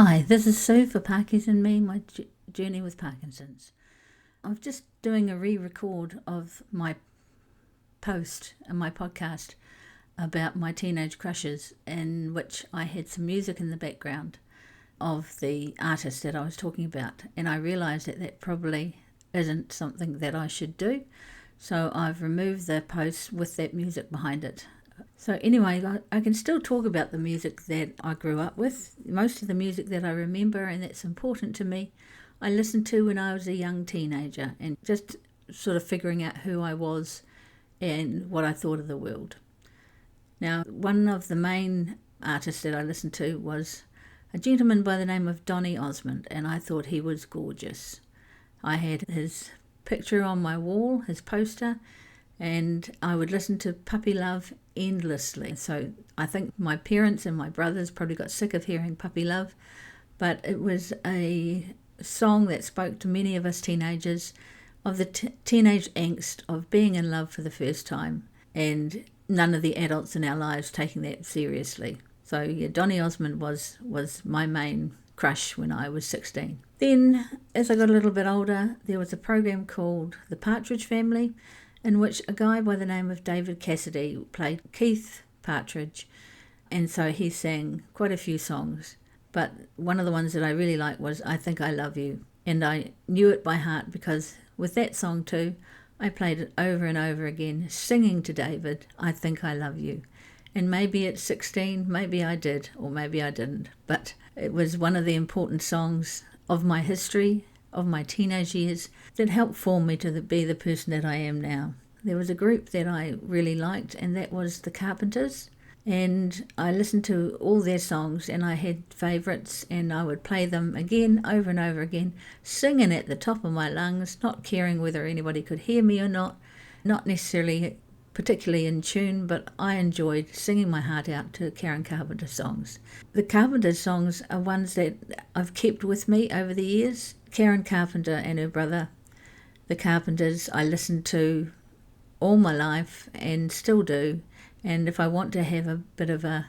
Hi, this is Sue for Parkies and Me, my journey with Parkinson's. I'm just doing a re-record of my post and my podcast about my teenage crushes, in which I had some music in the background of the artist that I was talking about, and I realised that that probably isn't something that I should do, so I've removed the post with that music behind it. So anyway, I can still talk about the music that I grew up with. Most of the music that I remember and that's important to me, I listened to when I was a young teenager and just sort of figuring out who I was and what I thought of the world. Now, one of the main artists that I listened to was a gentleman by the name of Donny Osmond, and I thought he was gorgeous. I had his picture on my wall, his poster, and I would listen to Puppy Love endlessly. So I think my parents and my brothers probably got sick of hearing Puppy Love, but it was a song that spoke to many of us teenagers of the teenage angst of being in love for the first time and none of the adults in our lives taking that seriously. So yeah, Donny Osmond was my main crush when I was 16. Then as I got a little bit older, there was a program called The Partridge Family, in which a guy by the name of David Cassidy played Keith Partridge, and so he sang quite a few songs. But one of the ones that I really liked was I Think I Love You, and I knew it by heart because with that song too, I played it over and over again, singing to David, I Think I Love You. And maybe at 16, maybe I did, or maybe I didn't, but it was one of the important songs of my history, of my teenage years, that helped form me to be the person that I am now. There was a group that I really liked, and that was the Carpenters, and I listened to all their songs and I had favourites, and I would play them again over and over again, singing at the top of my lungs, not caring whether anybody could hear me or not necessarily particularly in tune, but I enjoyed singing my heart out to Karen Carpenter songs. The Carpenter songs are ones that I've kept with me over the years. Karen Carpenter and her brother, the Carpenters, I listened to all my life and still do. And if I want to have a bit of a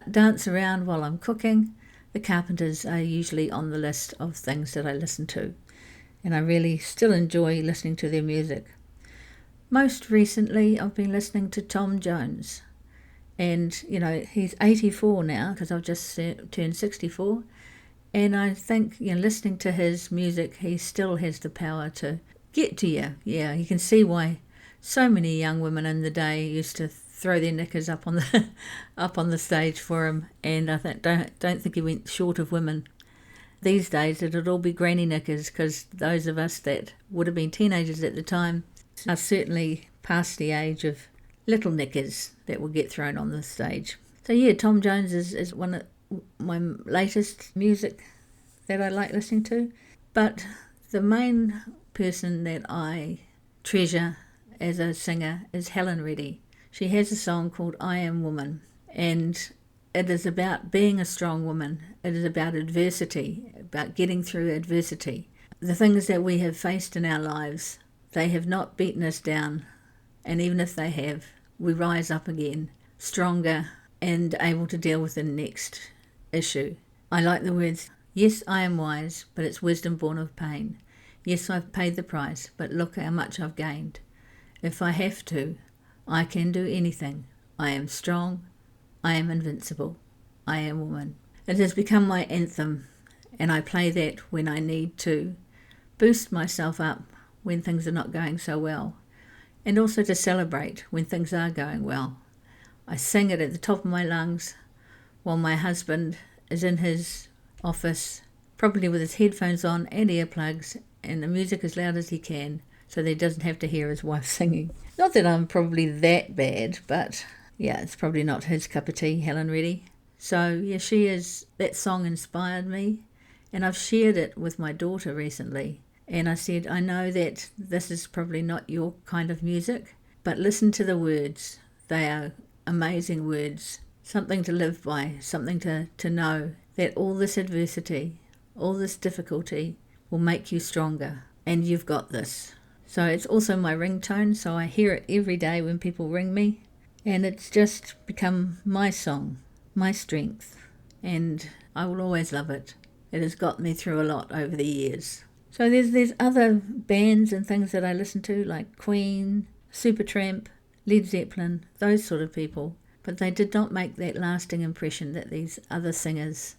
dance around while I'm cooking, the Carpenters are usually on the list of things that I listen to. And I really still enjoy listening to their music. Most recently, I've been listening to Tom Jones. And, you know, he's 84 now because I've just turned 64. And I think, you know, listening to his music, he still has the power to get to you. Yeah, you can see why so many young women in the day used to throw their knickers up on the stage for him. And I don't think he went short of women. These days, it'd all be granny knickers because those of us that would have been teenagers at the time are certainly past the age of little knickers that will get thrown on the stage. So yeah, Tom Jones is one of my latest music that I like listening to. But the main person that I treasure as a singer is Helen Reddy. She has a song called I Am Woman, and it is about being a strong woman. It is about adversity, about getting through adversity. The things that we have faced in our lives, they have not beaten us down, and even if they have, we rise up again, stronger and able to deal with the next issue. I like the words, yes, I am wise, but it's wisdom born of pain. Yes, I've paid the price, but look how much I've gained. If I have to, I can do anything. I am strong. I am invincible. I am woman. It has become my anthem, and I play that when I need to boost myself up when things are not going so well, and also to celebrate when things are going well. I sing it at the top of my lungs while my husband is in his office, probably with his headphones on and earplugs, and the music as loud as he can, so that he doesn't have to hear his wife singing. Not that I'm probably that bad, but yeah, it's probably not his cup of tea, Helen Reddy. So yeah, that song inspired me, and I've shared it with my daughter recently. And I said, I know that this is probably not your kind of music, but listen to the words. They are amazing words, something to live by, something to know that all this adversity, all this difficulty will make you stronger, and you've got this. So it's also my ringtone, so I hear it every day when people ring me, and it's just become my song, my strength, and I will always love it. It has got me through a lot over the years. So there's other bands and things that I listen to, like Queen, Supertramp, Led Zeppelin, those sort of people. But they did not make that lasting impression that these other singers,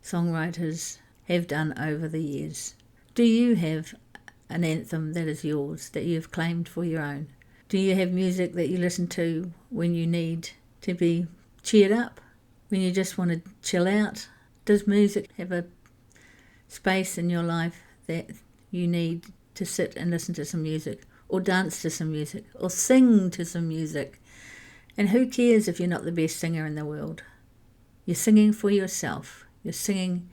songwriters have done over the years. Do you have an anthem that is yours, that you have claimed for your own? Do you have music that you listen to when you need to be cheered up, when you just want to chill out? Does music have a space in your life that you need to sit and listen to some music, or dance to some music, or sing to some music? And who cares if you're not the best singer in the world? You're singing for yourself. You're singing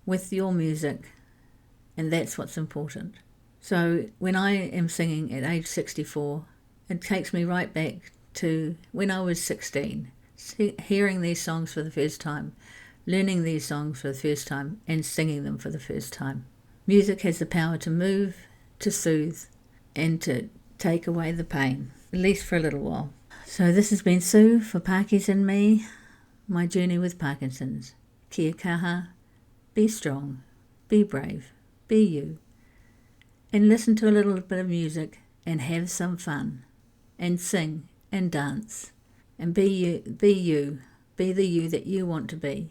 with your music, and that's what's important. So when I am singing at age 64, it takes me right back to when I was 16, hearing these songs for the first time, learning these songs for the first time, and singing them for the first time. Music has the power to move, to soothe, and to take away the pain, at least for a little while. So this has been Sue for Parkies and me, my journey with Parkinson's. Kia kaha, be strong, be brave, be you, and listen to a little bit of music and have some fun, and sing and dance, and be you, be the you that you want to be.